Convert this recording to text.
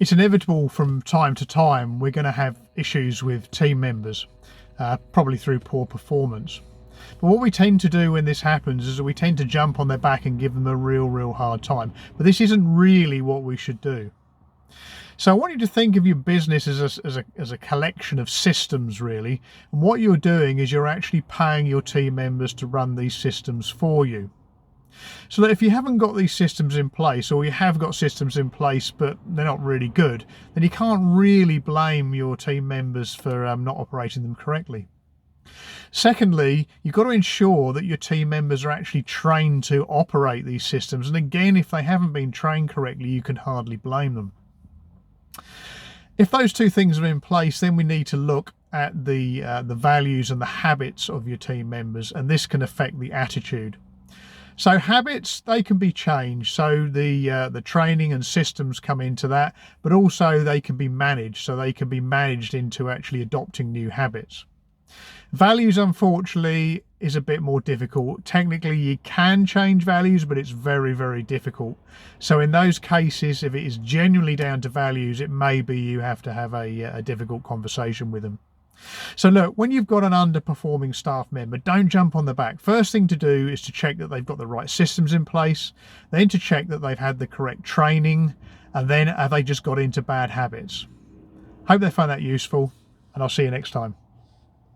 It's inevitable from time to time we're going to have issues with team members, probably through poor performance. But what we tend to do when this happens is that we tend to jump on their back and give them a real hard time. But this isn't really what we should do. So I want you to think of your business as a collection of systems, really. And what you're doing is you're actually paying your team members to run these systems for you. So that if you haven't got these systems in place, or you have got systems in place but they're not really good, then you can't really blame your team members for not operating them correctly. Secondly, you've got to ensure that your team members are actually trained to operate these systems. And again, if they haven't been trained correctly, you can hardly blame them. If those two things are in place, then we need to look at the values and the habits of your team members, and this can affect the attitude. So habits, they can be changed. So the training and systems come into that, but also they can be managed. So they can be managed into actually adopting new habits. Values, unfortunately, is a bit more difficult. Technically, you can change values, but it's very difficult. So in those cases, if it is genuinely down to values, it may be you have to have a difficult conversation with them. So look, when you've got an underperforming staff member, don't jump on the back. First thing to do is to check that they've got the right systems in place, then to check that they've had the correct training, and then have they just got into bad habits. Hope they found that useful, and I'll see you next time.